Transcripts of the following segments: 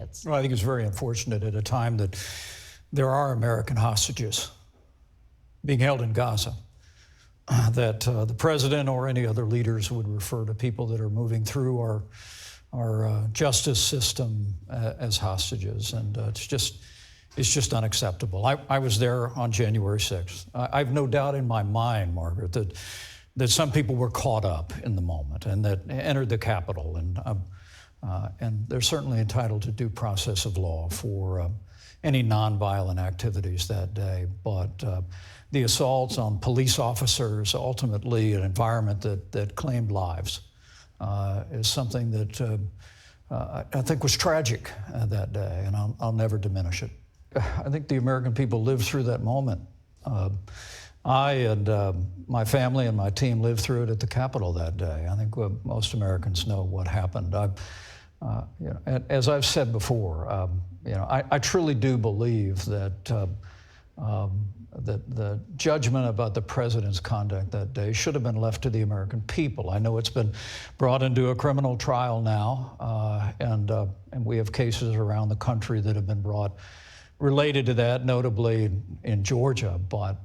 hostages. Well, I think it's very unfortunate at a time that there are American hostages being held in Gaza, that the president or any other leaders would refer to people that are moving through our justice system as hostages, and it's just unacceptable. I was there on January 6th. I have no doubt in my mind, Margaret, that some people were caught up in the moment and that entered the Capitol, and they're certainly entitled to due process of law for any nonviolent activities that day. But the assaults on police officers, ultimately an environment that claimed lives, is something that I think was tragic that day, and I'll never diminish it. I think the American people lived through that moment. I and my family and my team lived through it at the Capitol that day. I think most Americans know what happened. As I've said before, I truly do believe that the judgment about the president's conduct that day should have been left to the American people. I know it's been brought into a criminal trial now, and we have cases around the country that have been brought related to that, notably in Georgia. But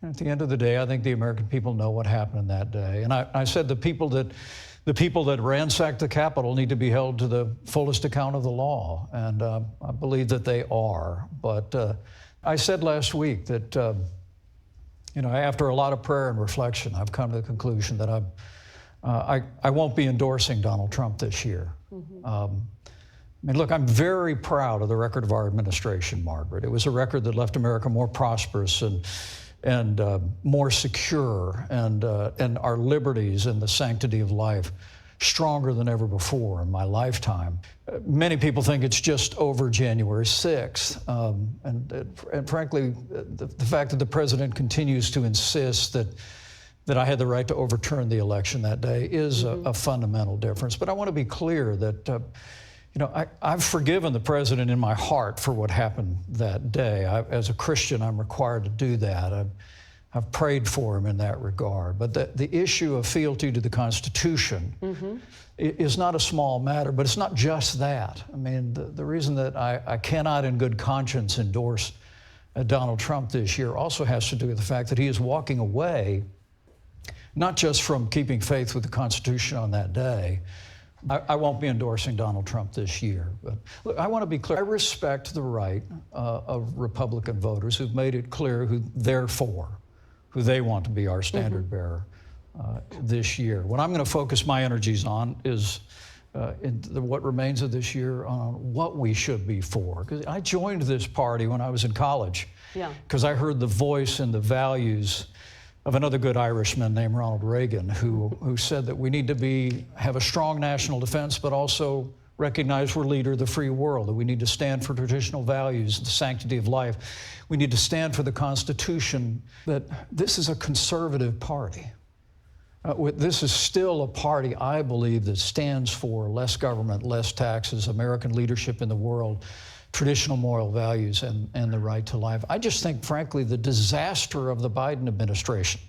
at the end of the day, I think the American people know what happened that day. And I said the people that ransacked the Capitol need to be held to the fullest account of the law, and I believe that they are. But I said last week that after a lot of prayer and reflection, I've come to the conclusion that I won't be endorsing Donald Trump this year. Mm-hmm. Look, I'm very proud of the record of our administration, Margaret. It was a record that left America more prosperous and more secure, and our liberties and the sanctity of life stronger than ever before in my lifetime. Many people think it's just over January 6th, and frankly, the fact that the president continues to insist that I had the right to overturn the election that day is a fundamental difference. But I want to be clear that I've forgiven the president in my heart for what happened that day. As a Christian, I'm required to do that. I've prayed for him in that regard. But the issue of fealty to the Constitution is not a small matter, but it's not just that. I mean, the reason that I cannot in good conscience endorse Donald Trump this year also has to do with the fact that he is walking away, not just from keeping faith with the Constitution on that day. I won't be endorsing Donald Trump this year. But look, I want to be clear. I respect the right of Republican voters who've made it clear who they're for, who they want to be our standard bearer this year. What I'm going to focus my energies on is, in what remains of this year, on what we should be for. Because I joined this party when I was in college, because I heard the voice and the values of another good Irishman named Ronald Reagan, who said that we need to have a strong national defense, but also recognize we're leader of the free world, that we need to stand for traditional values, the sanctity of life. We need to stand for the Constitution, that this is a conservative party. This is still a party, I believe, that stands for less government, less taxes, American leadership in the world, traditional moral values, and the right to life. I just think, frankly, the disaster of the Biden administration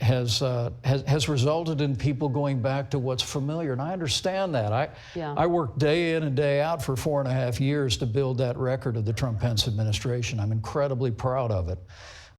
has resulted in people going back to what's familiar, and I understand that. I worked day in and day out for 4.5 years to build that record of the Trump-Pence administration. I'm incredibly proud of it.